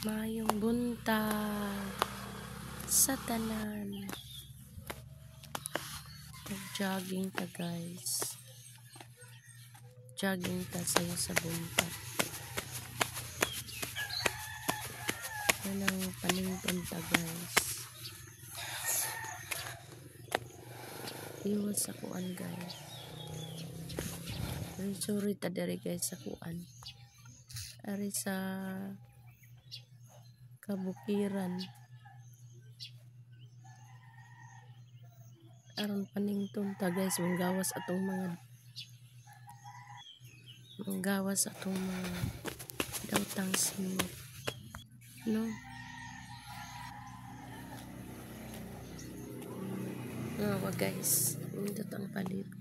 Mayong buntag sa tanan. Jogging ta guys. Jogging ta sayo sa buntag. Yan ang panington ta guys. Iwas sa kuan guys. Sorry ta dere guys sa kuan. Ari sa kabukiran. Aron panington ta guys, manggawas atong mga dautang simot. No? Nga guys, ito ang palit.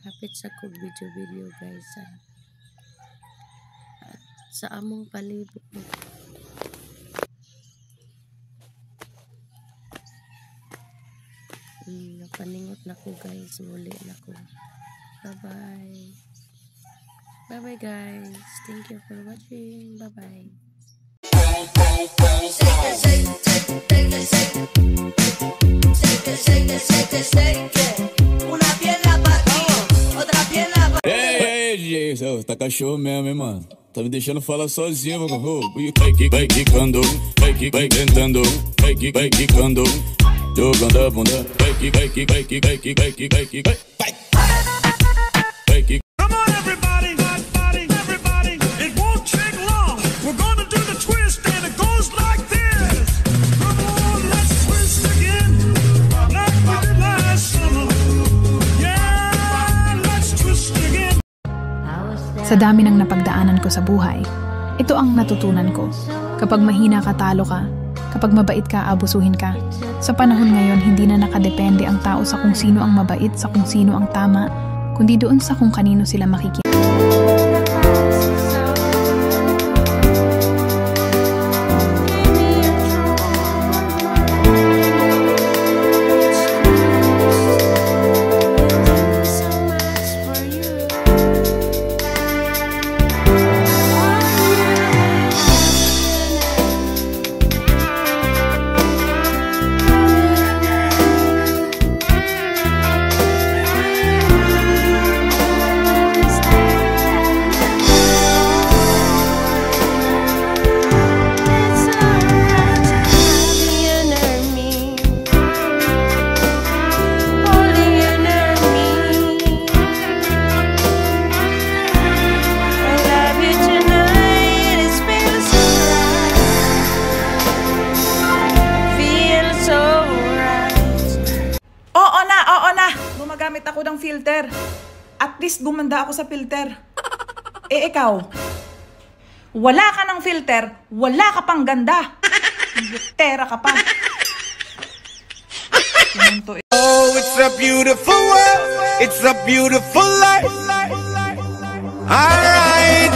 Hapit sa kog video guys. At sa among palibot. Napaningot na ko guys. Muli na ko. Bye-bye. Bye-bye guys. Thank you for watching. Bye-bye. Ei, tá cachorro mesmo, hein, mano? Tá me deixando falar sozinho, mano. Vai quicando, vai tentando, vai quicando, jogando a bunda, vai. Come on, everybody, it won't take long. We're gonna do the twist, and it goes like this. Come on, let's twist again, like we did last summer. Yeah, let's twist again. Sa dami ng napagdaanan ko sa buhay, ito ang natutunan ko. Kapag mahina ka, talo ka. Kapag mabait ka, abusuhin ka. Sa panahon ngayon, hindi na nakadepende ang tao sa kung sino ang mabait, sa kung sino ang tama, kundi doon sa kung kanino sila makikinig. Gumagamit ako ng filter. At least gumanda ako sa filter. Eh ikaw, wala ka ng filter, wala ka pang ganda. Tera ka pa. Oh, it's a beautiful world. It's a beautiful life. All right.